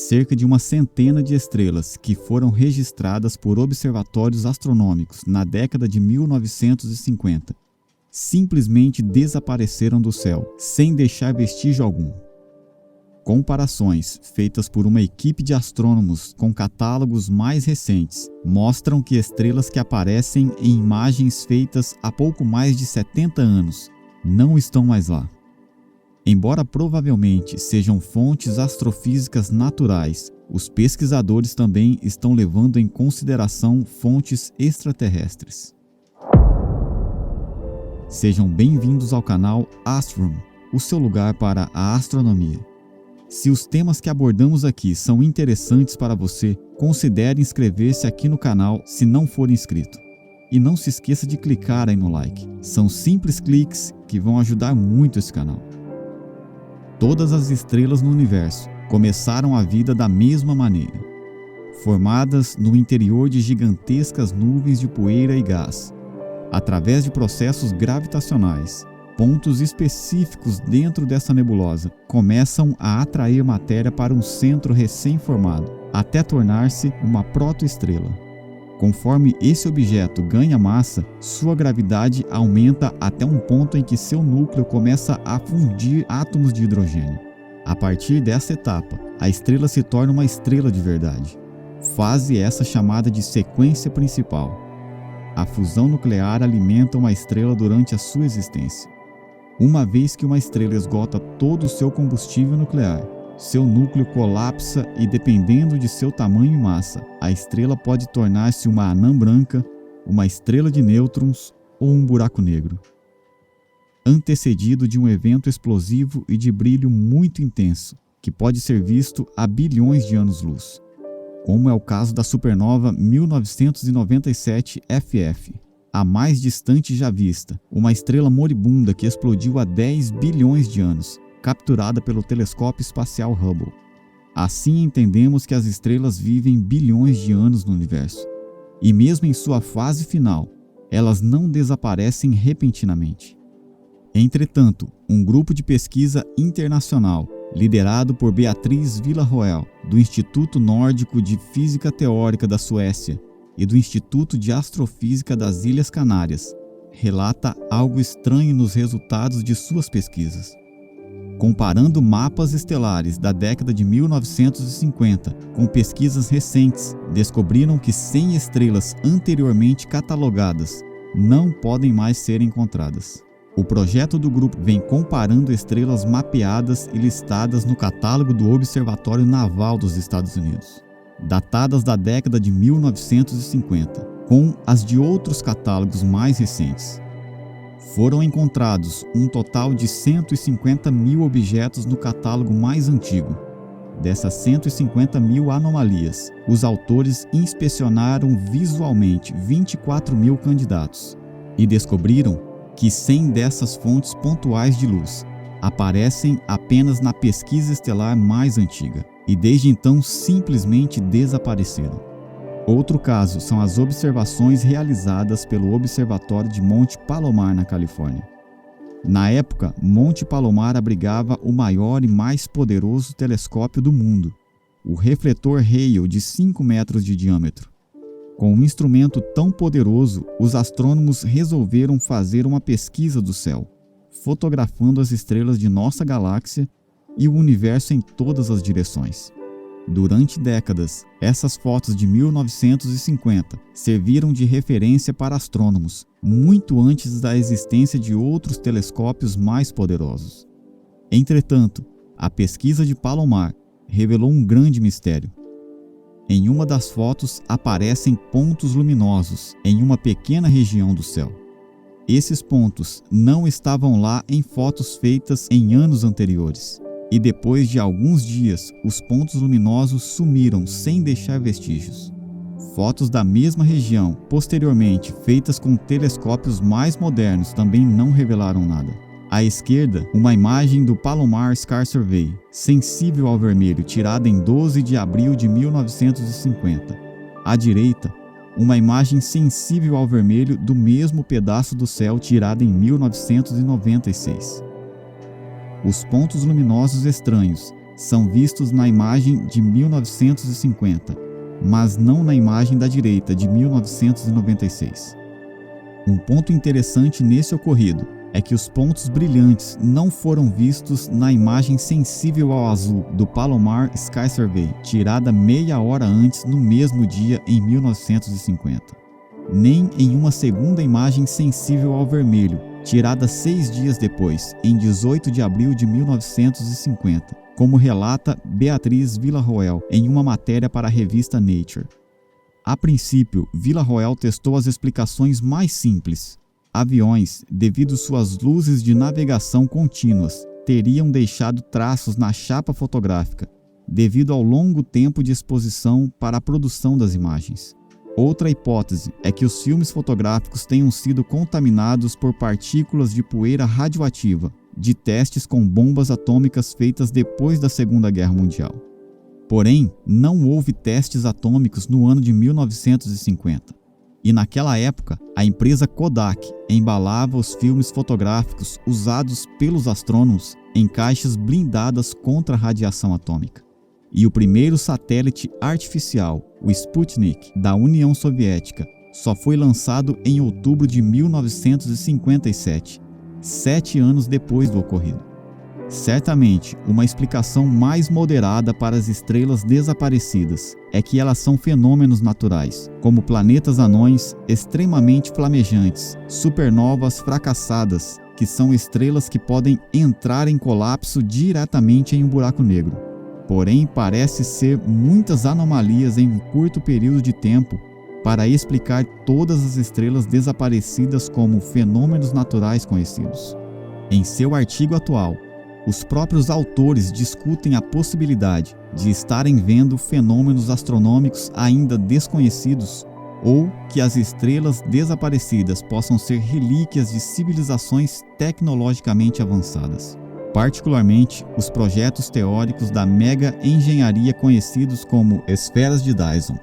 cerca de uma centena de estrelas que foram registradas por observatórios astronômicos na década de 1950 simplesmente desapareceram do céu, sem deixar vestígio algum. Comparações feitas por uma equipe de astrônomos com catálogos mais recentes mostram que estrelas que aparecem em imagens feitas há pouco mais de 70 anos não estão mais lá. Embora provavelmente sejam fontes astrofísicas naturais, os pesquisadores também estão levando em consideração fontes extraterrestres. Sejam bem-vindos ao canal Astroom, o seu lugar para a astronomia. Se os temas que abordamos aqui são interessantes para você, considere inscrever-se aqui no canal se não for inscrito. E não se esqueça de clicar aí no like. São simples cliques que vão ajudar muito esse canal. Todas as estrelas no universo começaram a vida da mesma maneira, formadas no interior de gigantescas nuvens de poeira e gás. Através de processos gravitacionais, pontos específicos dentro dessa nebulosa começam a atrair matéria para um centro recém-formado, até tornar-se uma protoestrela. Conforme esse objeto ganha massa, sua gravidade aumenta até um ponto em que seu núcleo começa a fundir átomos de hidrogênio. A partir dessa etapa, a estrela se torna uma estrela de verdade. Fase essa chamada de sequência principal. A fusão nuclear alimenta uma estrela durante a sua existência. Uma vez que uma estrela esgota todo o seu combustível nuclear, seu núcleo colapsa e, dependendo de seu tamanho e massa, a estrela pode tornar-se uma anã branca, uma estrela de nêutrons ou um buraco negro. Antecedido de um evento explosivo e de brilho muito intenso, que pode ser visto a bilhões de anos-luz, como é o caso da supernova 1997 FF, a mais distante já vista, uma estrela moribunda que explodiu há 10 bilhões de anos, capturada pelo telescópio espacial Hubble. Assim entendemos que as estrelas vivem bilhões de anos no universo, e mesmo em sua fase final, elas não desaparecem repentinamente. Entretanto, um grupo de pesquisa internacional, liderado por Beatriz Villarroel, do Instituto Nórdico de Física Teórica da Suécia e do Instituto de Astrofísica das Ilhas Canárias, relata algo estranho nos resultados de suas pesquisas. Comparando mapas estelares da década de 1950 com pesquisas recentes, descobriram que 100 estrelas anteriormente catalogadas não podem mais ser encontradas. O projeto do grupo vem comparando estrelas mapeadas e listadas no catálogo do Observatório Naval dos Estados Unidos, datadas da década de 1950, com as de outros catálogos mais recentes. Foram encontrados um total de 150 mil objetos no catálogo mais antigo. Dessas 150 mil anomalias, os autores inspecionaram visualmente 24 mil candidatos e descobriram que 100 dessas fontes pontuais de luz aparecem apenas na pesquisa estelar mais antiga e desde então simplesmente desapareceram. Outro caso são as observações realizadas pelo Observatório de Monte Palomar, na Califórnia. Na época, Monte Palomar abrigava o maior e mais poderoso telescópio do mundo, o refletor Hale de 5 metros de diâmetro. Com um instrumento tão poderoso, os astrônomos resolveram fazer uma pesquisa do céu, fotografando as estrelas de nossa galáxia e o universo em todas as direções. Durante décadas, essas fotos de 1950 serviram de referência para astrônomos, muito antes da existência de outros telescópios mais poderosos. Entretanto, a pesquisa de Palomar revelou um grande mistério. Em uma das fotos aparecem pontos luminosos em uma pequena região do céu. Esses pontos não estavam lá em fotos feitas em anos anteriores. E depois de alguns dias, os pontos luminosos sumiram sem deixar vestígios. Fotos da mesma região, posteriormente feitas com telescópios mais modernos, também não revelaram nada. À esquerda, uma imagem do Palomar Star Survey, sensível ao vermelho, tirada em 12 de abril de 1950. À direita, uma imagem sensível ao vermelho do mesmo pedaço do céu, tirada em 1996. Os pontos luminosos estranhos são vistos na imagem de 1950, mas não na imagem da direita de 1996. Um ponto interessante nesse ocorrido é que os pontos brilhantes não foram vistos na imagem sensível ao azul do Palomar Sky Survey, tirada meia hora antes no mesmo dia em 1950, nem em uma segunda imagem sensível ao vermelho, tirada 6 dias depois, em 18 de abril de 1950, como relata Beatriz Villarroel em uma matéria para a revista Nature. A princípio, Villarroel testou as explicações mais simples. Aviões, devido suas luzes de navegação contínuas, teriam deixado traços na chapa fotográfica, devido ao longo tempo de exposição para a produção das imagens. Outra hipótese é que os filmes fotográficos tenham sido contaminados por partículas de poeira radioativa, de testes com bombas atômicas feitas depois da Segunda Guerra Mundial. Porém, não houve testes atômicos no ano de 1950. E naquela época, a empresa Kodak embalava os filmes fotográficos usados pelos astrônomos em caixas blindadas contra a radiação atômica. E o primeiro satélite artificial, o Sputnik, da União Soviética, só foi lançado em outubro de 1957, 7 anos depois do ocorrido. Certamente, uma explicação mais moderada para as estrelas desaparecidas é que elas são fenômenos naturais, como planetas anões extremamente flamejantes, supernovas fracassadas, que são estrelas que podem entrar em colapso diretamente em um buraco negro. Porém, parece ser muitas anomalias em um curto período de tempo para explicar todas as estrelas desaparecidas como fenômenos naturais conhecidos. Em seu artigo atual, os próprios autores discutem a possibilidade de estarem vendo fenômenos astronômicos ainda desconhecidos ou que as estrelas desaparecidas possam ser relíquias de civilizações tecnologicamente avançadas. Particularmente, os projetos teóricos da mega-engenharia conhecidos como esferas de Dyson.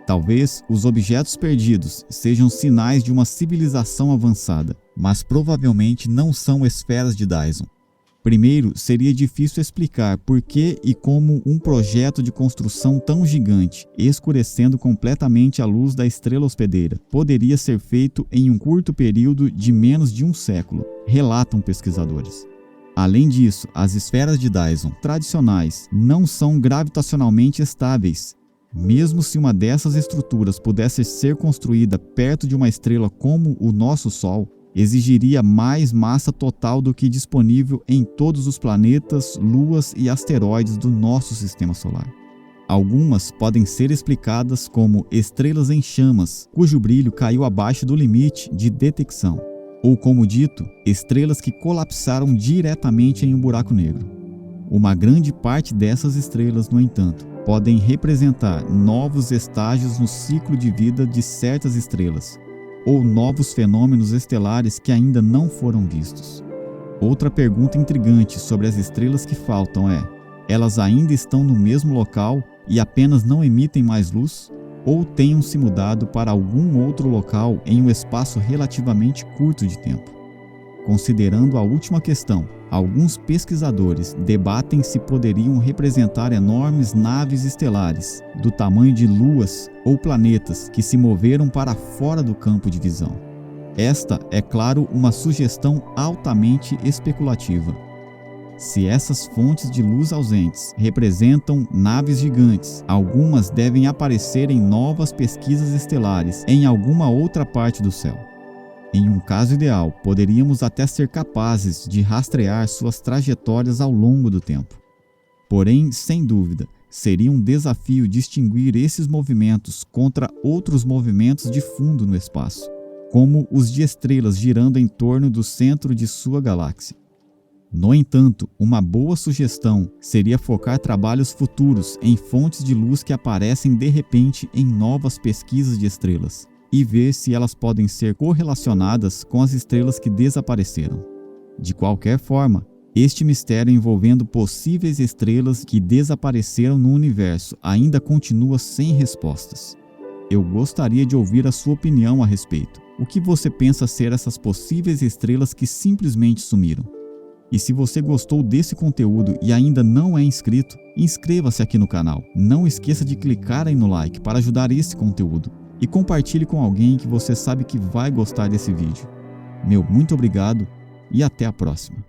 Talvez os objetos perdidos sejam sinais de uma civilização avançada, mas provavelmente não são esferas de Dyson. Primeiro, seria difícil explicar por que e como um projeto de construção tão gigante, escurecendo completamente a luz da estrela hospedeira, poderia ser feito em um curto período de menos de um século, relatam pesquisadores. Além disso, as esferas de Dyson tradicionais não são gravitacionalmente estáveis. Mesmo se uma dessas estruturas pudesse ser construída perto de uma estrela como o nosso Sol, exigiria mais massa total do que disponível em todos os planetas, luas e asteroides do nosso sistema solar. Algumas podem ser explicadas como estrelas em chamas, cujo brilho caiu abaixo do limite de detecção, ou como dito, estrelas que colapsaram diretamente em um buraco negro. Uma grande parte dessas estrelas, no entanto, podem representar novos estágios no ciclo de vida de certas estrelas, ou novos fenômenos estelares que ainda não foram vistos. Outra pergunta intrigante sobre as estrelas que faltam é: elas ainda estão no mesmo local e apenas não emitem mais luz? Ou tenham se mudado para algum outro local em um espaço relativamente curto de tempo? Considerando a última questão, alguns pesquisadores debatem se poderiam representar enormes naves estelares, do tamanho de luas ou planetas que se moveram para fora do campo de visão. Esta é, claro, uma sugestão altamente especulativa. Se essas fontes de luz ausentes representam naves gigantes, algumas devem aparecer em novas pesquisas estelares em alguma outra parte do céu. Em um caso ideal, poderíamos até ser capazes de rastrear suas trajetórias ao longo do tempo. Porém, sem dúvida, seria um desafio distinguir esses movimentos contra outros movimentos de fundo no espaço, como os de estrelas girando em torno do centro de sua galáxia. No entanto, uma boa sugestão seria focar trabalhos futuros em fontes de luz que aparecem de repente em novas pesquisas de estrelas, e ver se elas podem ser correlacionadas com as estrelas que desapareceram. De qualquer forma, este mistério envolvendo possíveis estrelas que desapareceram no universo ainda continua sem respostas. Eu gostaria de ouvir a sua opinião a respeito. O que você pensa ser essas possíveis estrelas que simplesmente sumiram? E se você gostou desse conteúdo e ainda não é inscrito, inscreva-se aqui no canal. Não esqueça de clicar aí no like para ajudar esse conteúdo. E compartilhe com alguém que você sabe que vai gostar desse vídeo. Meu muito obrigado e até a próxima.